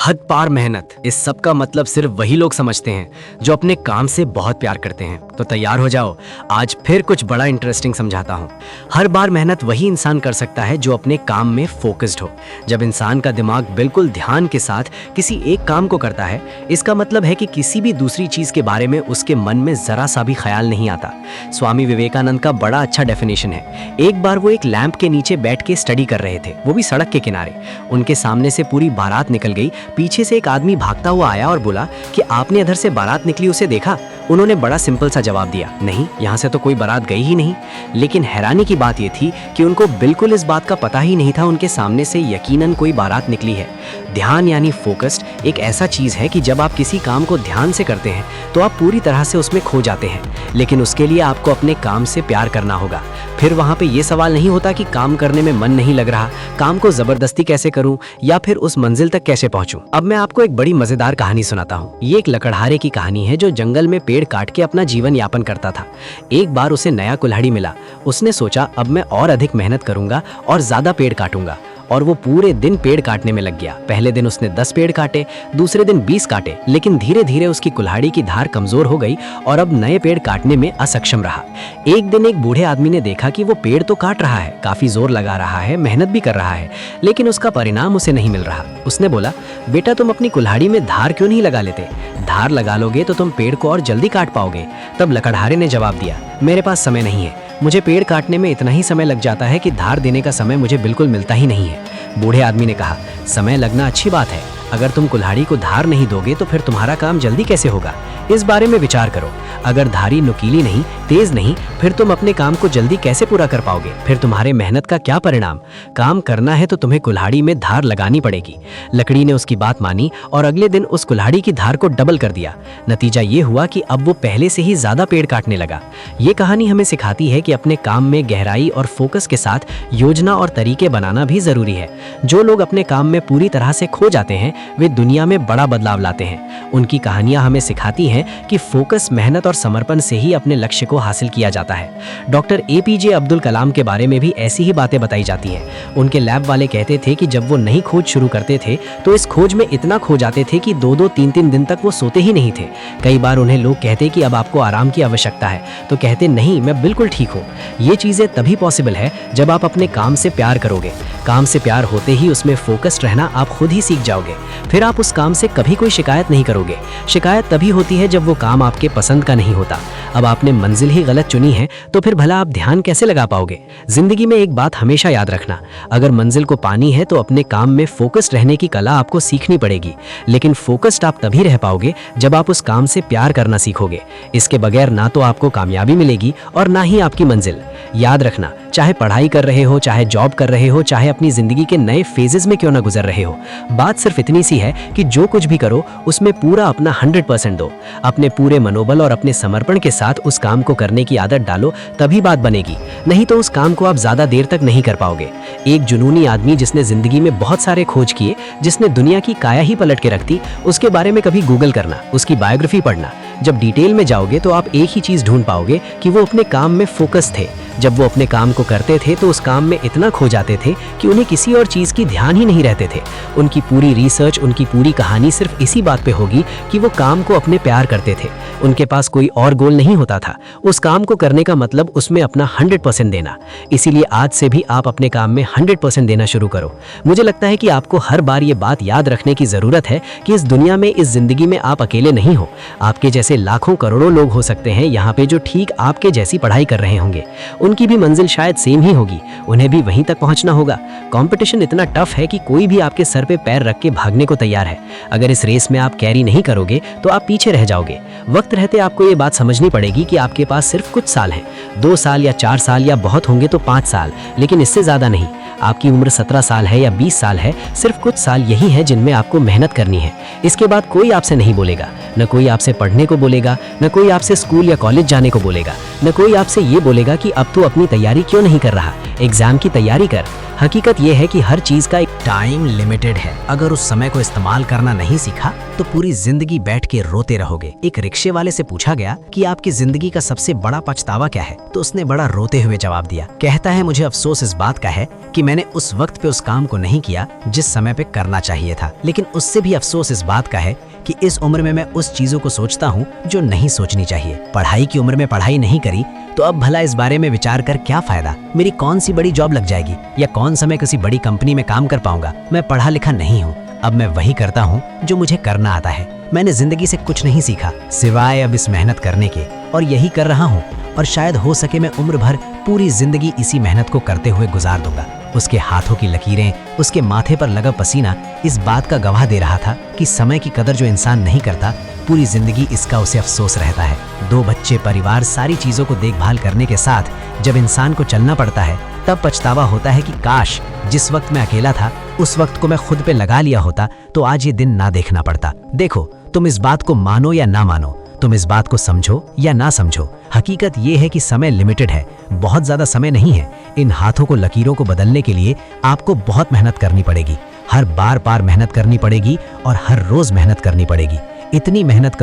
हद पार मेहनत, इस सब का मतलब सिर्फ वही लोग समझते हैं जो अपने काम से बहुत प्यार करते हैं। तो तैयार हो जाओ, आज फिर कुछ बड़ा इंटरेस्टिंग समझाता हूँ। हर बार मेहनत वही इंसान कर सकता है जो अपने काम में फोकस्ड हो। जब इंसान का दिमाग बिल्कुल ध्यान के साथ किसी एक काम को करता है, इसका मतलब है कि किसी भी दूसरी चीज के बारे में उसके मन में जरा सा भी ख्याल नहीं आता। स्वामी विवेकानंद का बड़ा अच्छा डेफिनेशन है। एक बार वो एक लैंप के नीचे बैठ के स्टडी कर रहे थे, वो भी सड़क के किनारे। उनके सामने से पूरी बारात निकल गई। पीछे से एक आदमी भागता हुआ आया और बोला कि आपने इधर से बारात निकली उसे देखा? उन्होंने बड़ा सिंपल सा जवाब दिया, नहीं, यहाँ से तो कोई बारात गई ही नहीं। लेकिन हैरानी की बात यह थी कि उनको बिल्कुल इस बात का पता ही नहीं था उनके सामने से यकीनन कोई बारात निकली है। ध्यान यानी फोकस्ड एक ऐसा चीज है कि जब आप किसी काम को ध्यान से करते हैं तो आप पूरी तरह से उसमें खो जाते हैं। लेकिन उसके लिए आपको अपने काम से प्यार करना होगा। फिर वहां पे ये सवाल नहीं होता कि काम करने में मन नहीं लग रहा, काम को जबरदस्ती कैसे करूं या फिर उस मंजिल तक कैसे पहुंचूं। अब मैं आपको एक बड़ी मजेदार कहानी सुनाता हूं। ये एक लकड़हारे की कहानी है जो जंगल में पेड़ काट के अपना जीवन यापन करता था। एक बार उसे नया कुल्हाड़ी मिला। उसने सोचा अब मैं और अधिक मेहनत करूंगा और ज्यादा पेड़ काटूंगा, और वो पूरे दिन पेड़ काटने में लग गया। पहले दिन उसने 10 पेड़ काटे, दूसरे दिन 20 काटे, लेकिन धीरे धीरे उसकी कुल्हाड़ी की धार कमजोर हो गई और अब नए पेड़ काटने में असक्षम रहा। एक दिन एक बूढ़े आदमी ने देखा कि वो पेड़ तो काट रहा है, काफी जोर लगा रहा है, मेहनत भी कर रहा है, लेकिन उसका परिणाम उसे नहीं मिल रहा। उसने बोला, बेटा तुम अपनी कुल्हाड़ी में धार क्यों नहीं लगा लेते? धार लगा लोगे तो तुम पेड़ को और जल्दी काट पाओगे। तब लकड़हारे ने जवाब दिया, मेरे पास समय नहीं है, मुझे पेड़ काटने में इतना ही समय लग जाता है कि धार देने का समय मुझे बिल्कुल मिलता ही नहीं है। बूढ़े आदमी ने कहा, समय लगना अच्छी बात है, अगर तुम कुल्हाड़ी को धार नहीं दोगे तो फिर तुम्हारा काम जल्दी कैसे होगा? इस बारे में विचार करो। अगर धारी नुकीली नहीं, तेज नहीं, फिर तुम अपने काम को जल्दी कैसे पूरा कर पाओगे? फिर तुम्हारे मेहनत का क्या परिणाम? काम करना है तो तुम्हें कुल्हाड़ी में धार लगानी पड़ेगी। लकड़ी ने उसकी बात मानी और अगले दिन उस कुल्हाड़ी की धार को डबल कर दिया। नतीजा ये हुआ कि अब वो पहले से ही ज्यादा पेड़ काटने लगा। ये कहानी हमें सिखाती है कि अपने काम में गहराई और फोकस के साथ योजना और तरीके बनाना भी जरूरी है। जो लोग अपने काम में पूरी तरह से खो जाते हैं वे दुनिया में बड़ा बदलाव लाते हैं। उनकी कहानियां हमें सिखाती हैं कि फोकस, मेहनत और समर्पण से ही अपने लक्ष्य को हासिल किया जाता है। डॉक्टर APJ अब्दुल कलाम के बारे में भी ऐसी ही बातें बताई जाती हैं। उनके लैब वाले कहते थे कि जब वो नई खोज शुरू करते थे तो इस खोज में इतना खो जाते थे कि 2-2, 3-3 दिन तक वो सोते ही नहीं थे। कई बार उन्हें लोग कहते कि अब आपको आराम की आवश्यकता है, तो कहते नहीं, मैं बिल्कुल ठीक हूँ। ये चीजें तभी पॉसिबल है जब आप अपने काम से प्यार करोगे। काम से प्यार होते ही उसमें फोकस्ड रहना आप खुद ही सीख जाओगे। फिर आप उस काम से कभी कोई शिकायत नहीं करोगे। शिकायत तभी होती है जब वो काम आपके पसंद का नहीं होता। अब आपने मंजिल ही गलत चुनी है तो फिर भला आप ध्यान कैसे लगा पाओगे? जिंदगी में एक बात हमेशा याद रखना, अगर मंजिल को पानी है तो अपने काम में फोकस्ड रहने की कला आपको सीखनी पड़ेगी। लेकिन फोकस्ड आप तभी रह पाओगे जब आप उस काम से प्यार करना सीखोगे। इसके बगैर ना तो आपको कामयाबी मिलेगी और ना ही आपकी मंजिल। याद रखना, चाहे पढ़ाई कर रहे हो, चाहे जॉब कर रहे हो, चाहे अपनी जिंदगी के नए फेजेस में क्यों ना गुजर रहे हो, बात सिर्फ इतनी सी है कि जो कुछ भी करो उसमें पूरा अपना 100% दो। अपने पूरे मनोबल और अपने समर्पण के साथ उस काम को करने की आदत डालो, तभी बात बनेगी। नहीं तो उस काम को आप ज्यादा देर तक नहीं कर पाओगे। एक जुनूनी आदमी जिसने जिंदगी में बहुत सारे खोज किए, जिसने दुनिया की काया ही पलट के रख दी, उसके बारे में कभी गूगल करना, उसकी बायोग्राफी पढ़ना। जब डिटेल में जाओगे तो आप एक ही चीज ढूंढ पाओगे कि वो अपने काम में फोकस थे। जब वो अपने काम को करते थे तो उस काम में इतना खो जाते थे कि उन्हें किसी और चीज की ध्यान ही नहीं रहते थे। उनकी पूरी रिसर्च, उनकी पूरी कहानी सिर्फ इसी बात पे होगी कि वो काम को अपने प्यार करते थे। उनके पास कोई और गोल नहीं होता था। उस काम को करने का मतलब उसमें अपना 100% देना। इसीलिए आज से भी आप अपने काम में 100% देना शुरू करो। मुझे लगता है कि आपको हर बार ये बात याद रखने की जरूरत है कि इस दुनिया में, इस जिंदगी में आप अकेले नहीं हो। आपके जैसे लाखों करोड़ों लोग हो सकते हैं यहाँ पे जो ठीक आपके जैसी पढ़ाई कर रहे होंगे। उनकी भी मंजिल शायद सेम ही होगी, उन्हें भी वहीं तक पहुंचना होगा। कंपटीशन इतना टफ है कि कोई भी आपके सर पे पैर रख के भागने को तैयार है। अगर इस रेस में आप कैरी नहीं करोगे तो आप पीछे रह जाओगे। वक्त रहते आपको ये बात समझनी पड़ेगी कि आपके पास सिर्फ कुछ साल हैं, 2 साल या 4 साल या बहुत होंगे तो 5 साल, लेकिन इससे ज्यादा नहीं। आपकी उम्र 17 साल है या 20 साल है, सिर्फ कुछ साल यही है जिनमें आपको मेहनत करनी है। इसके बाद कोई आपसे नहीं बोलेगा, न कोई आपसे पढ़ने को बोलेगा, न कोई आपसे स्कूल या कॉलेज जाने को बोलेगा, न कोई आपसे ये बोलेगा कि अब तू अपनी तैयारी क्यों नहीं कर रहा? एग्जाम की तैयारी कर। हकीकत यह है कि हर चीज का एक टाइम लिमिटेड है। अगर उस समय को इस्तेमाल करना नहीं सीखा तो पूरी जिंदगी बैठ के रोते रहोगे। एक रिक्शे वाले से पूछा गया कि आपकी जिंदगी का सबसे बड़ा पछतावा क्या है, तो उसने बड़ा रोते हुए जवाब दिया। कहता है, मुझे अफसोस इस बात का है कि मैंने उस वक्त पे उस काम को नहीं किया जिस समय पे करना चाहिए था। लेकिन उससे भी अफसोस इस बात का है कि इस उम्र में मैं उस चीजों को सोचता हूँ जो नहीं सोचनी चाहिए। पढ़ाई की उम्र में पढ़ाई नहीं करी तो अब भला इस बारे में विचार कर क्या फायदा? मेरी कौन सी बड़ी जॉब लग जाएगी या कौन सा मैं किसी बड़ी कंपनी में काम कर पाऊंगा? मैं पढ़ा लिखा नहीं हूँ। अब मैं वही करता हूँ जो मुझे करना आता है। मैंने जिंदगी से कुछ नहीं सीखा सिवाय अब इस मेहनत करने के, और यही कर रहा हूँ। और शायद हो सके मैं उम्र भर पूरी जिंदगी इसी मेहनत को करते हुए गुजार दूंगा। उसके हाथों की लकीरें, उसके माथे पर लगा पसीना इस बात का गवाह दे रहा था कि समय की कदर जो इंसान नहीं करता, पूरी जिंदगी इसका उसे अफसोस रहता है। 2 बच्चे, परिवार, सारी चीजों को देखभाल करने के साथ जब इंसान को चलना पड़ता है तब पछतावा होता है कि काश जिस वक्त मैं अकेला था उस वक्त को मैं खुद पे लगा लिया होता तो आज ये दिन ना देखना पड़ता। देखो, तुम इस बात को मानो या ना मानो, तुम इस बात को समझो या ना समझो, हकीकत ये है कि समय लिमिटेड है। बहुत ज्यादा समय नहीं है। इन हाथों को, लकीरों को बदलने के लिए आपको बहुत मेहनत करनी पड़ेगी। हर बार मेहनत करनी पड़ेगी और हर रोज मेहनत करनी पड़ेगी। इतनी मेहनत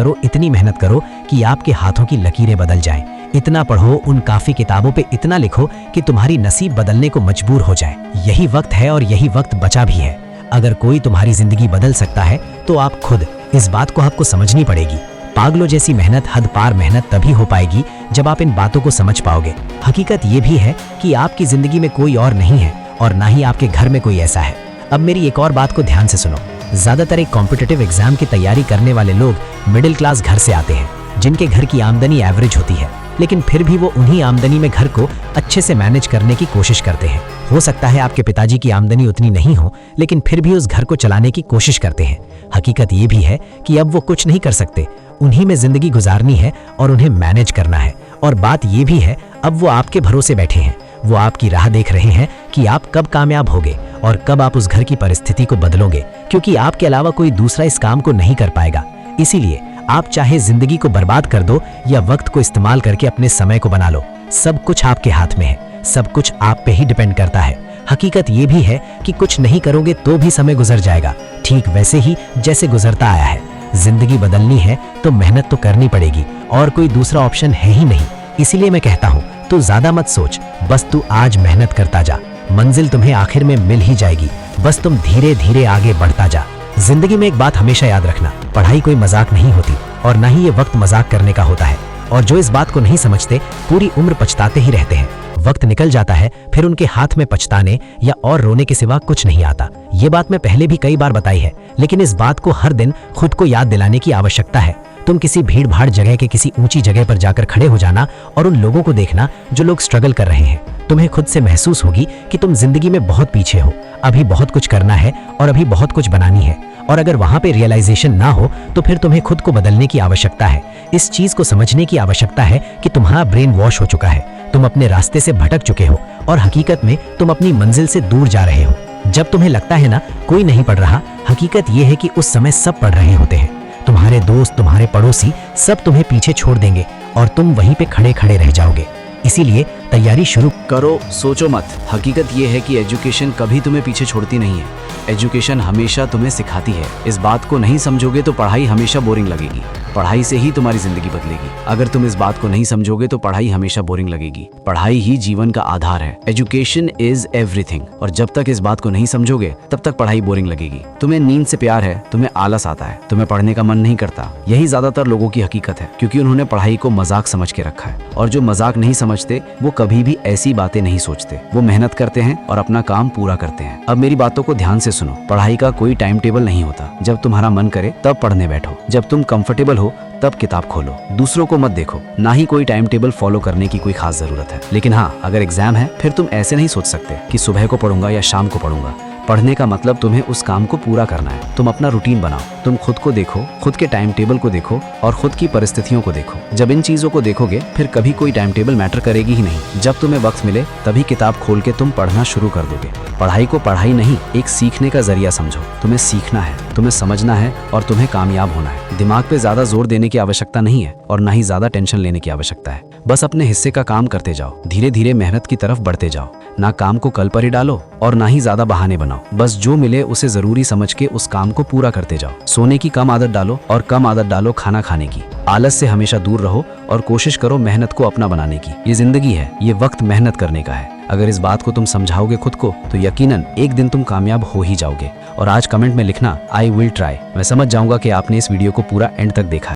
करो कि आपके हाथों की लकीरें बदल जाएं। इतना पढ़ो, उन काफी किताबों पे इतना लिखो कि तुम्हारी नसीब बदलने को मजबूर हो जाए। यही वक्त है और यही वक्त बचा भी है। अगर कोई तुम्हारी जिंदगी बदल सकता है तो आप खुद। इस बात को आपको समझनी पड़ेगी। पागलों जैसी मेहनत, हद पार मेहनत तभी हो पाएगी जब आप इन बातों को समझ पाओगे। हकीकत ये भी है कि आपकी जिंदगी में कोई और नहीं है और ना ही आपके घर में कोई ऐसा है। अब मेरी एक और बात को ध्यान से सुनो। ज्यादातर एक कॉम्पिटिटिव एग्जाम की तैयारी करने वाले लोग मिडिल क्लास घर से आते हैं, जिनके घर की आमदनी एवरेज होती है, लेकिन फिर भी वो उन्हीं आमदनी में घर को अच्छे से मैनेज करने की कोशिश करते हैं। हो सकता है आपके पिताजी की आमदनी उतनी नहीं हो, लेकिन फिर भी उस घर को चलाने की कोशिश करते हैं। हकीकत ये भी है कि अब वो कुछ नहीं कर सकते, उन्हीं में जिंदगी गुजारनी है और उन्हें मैनेज करना है। और बात ये भी है, अब वो आपके भरोसे बैठे हैं। वो आपकी राह देख रहे हैं कि आप कब कामयाब होगे और कब आप उस घर की परिस्थिति को बदलोगे, क्योंकि आपके अलावा कोई दूसरा इस काम को नहीं कर पाएगा। इसीलिए आप चाहे जिंदगी को बर्बाद कर दो या वक्त को इस्तेमाल करके अपने समय को बना लो, सब कुछ आपके हाथ में है। सब कुछ आप पे ही डिपेंड करता है। हकीकत ये भी है कि कुछ नहीं करोगे तो भी समय गुजर जाएगा, ठीक वैसे ही जैसे गुजरता आया है। जिंदगी बदलनी है तो मेहनत तो करनी पड़ेगी और कोई दूसरा ऑप्शन है ही नहीं। इसीलिए मैं कहता हूँ, तू ज्यादा मत सोच, बस तू आज मेहनत करता जा। मंजिल तुम्हें आखिर में मिल ही जाएगी, बस तुम धीरे धीरे आगे बढ़ता जा। जिंदगी में एक बात हमेशा याद रखना, पढ़ाई कोई मजाक नहीं होती और ना ही ये वक्त मजाक करने का होता है। और जो इस बात को नहीं समझते पूरी उम्र पछताते ही रहते हैं। वक्त निकल जाता है, फिर उनके हाथ में पछताने या और रोने के सिवा कुछ नहीं आता। ये बात मैं पहले भी कई बार बताई है, लेकिन इस बात को हर दिन खुद को याद दिलाने की आवश्यकता है। तुम किसी भीड़ भाड़ जगह के किसी ऊंची जगह पर जाकर खड़े हो जाना और उन लोगों को देखना जो लोग स्ट्रगल कर रहे हैं। तुम्हें खुद से महसूस होगी कि तुम जिंदगी में बहुत पीछे हो, अभी बहुत कुछ करना है और अभी बहुत कुछ बनानी है। और अगर वहां पे रियलाइजेशन ना हो तो फिर तुम्हें खुद को बदलने की आवश्यकता है। इस चीज को समझने की आवश्यकता है कि तुम्हारा ब्रेन वॉश हो चुका है, तुम अपने रास्ते से भटक चुके हो और हकीकत में तुम अपनी मंजिल से दूर जा रहे हो। जब तुम्हें लगता है ना कोई नहीं पढ़ रहा, हकीकत ये है कि उस समय सब पढ़ रहे होते हैं। तुम्हारे दोस्त, तुम्हारे पड़ोसी सब तुम्हें पीछे छोड़ देंगे और तुम वहीं पे खड़े खड़े रह जाओगे। इसीलिए तैयारी शुरू करो, सोचो मत। हकीकत ये है कि एजुकेशन कभी तुम्हें पीछे छोड़ती नहीं है। एजुकेशन हमेशा तुम्हें सिखाती है। इस बात को नहीं समझोगे तो पढ़ाई हमेशा बोरिंग लगेगी। पढ़ाई से ही तुम्हारी जिंदगी बदलेगी। अगर तुम इस बात को नहीं समझोगे तो पढ़ाई हमेशा बोरिंग लगेगी। पढ़ाई ही जीवन का आधार है। Education is everything. और जब तक इस बात को नहीं समझोगे तब तक पढ़ाई बोरिंग लगेगी। तुम्हें नींद से प्यार है, तुम्हें आलस आता है, तुम्हें पढ़ने का मन नहीं करता। यही ज्यादातर लोगों की हकीकत है, क्योंकि उन्होंने पढ़ाई को मजाक समझ के रखा है। और जो मजाक नहीं समझते वो कभी भी ऐसी बातें नहीं सोचते। वो मेहनत करते हैं और अपना काम पूरा करते हैं। अब मेरी बातों को ध्यान से सुनो। पढ़ाई का कोई टाइम टेबल नहीं होता। जब तुम्हारा मन करे तब पढ़ने बैठो, जब तुम कंफर्टेबल हो तब किताब खोलो। दूसरों को मत देखो, ना ही कोई टाइम टेबल फॉलो करने की कोई खास जरूरत है। लेकिन हाँ, अगर एग्जाम है फिर तुम ऐसे नहीं सोच सकते कि सुबह को पढ़ूंगा या शाम को पढ़ूंगा। पढ़ने का मतलब तुम्हें उस काम को पूरा करना है। तुम अपना रूटीन बनाओ, तुम खुद को देखो, खुद के टाइम टेबल को देखो और खुद की परिस्थितियों को देखो। जब इन चीजों को देखोगे फिर कभी कोई टाइम टेबल मैटर करेगी ही नहीं। जब तुम्हें वक्त मिले तभी किताब खोल के तुम पढ़ना शुरू कर दोगे। पढ़ाई को पढ़ाई नहीं, एक सीखने का जरिया समझो। तुम्हें सीखना है, तुम्हें समझना है और तुम्हें कामयाब होना है। दिमाग पे ज्यादा जोर देने की आवश्यकता नहीं है और ना ही ज्यादा टेंशन लेने की आवश्यकता है। बस अपने हिस्से का काम करते जाओ, धीरे धीरे मेहनत की तरफ बढ़ते जाओ। ना काम को कल पर ही डालो और ना ही ज्यादा बहाने बनाओ। बस जो मिले उसे जरूरी समझ के उस काम को पूरा करते जाओ। सोने की कम आदत डालो और कम आदत डालो खाना खाने की। आलस से हमेशा दूर रहो और कोशिश करो मेहनत को अपना बनाने की। ये जिंदगी है, ये वक्त मेहनत करने का है। अगर इस बात को तुम समझाओगे खुद को तो यकीनन एक दिन तुम कामयाब हो ही जाओगे। और आज कमेंट में लिखना आई विल ट्राई। मैं समझ जाऊंगा कि आपने इस वीडियो को पूरा एंड तक देखा है।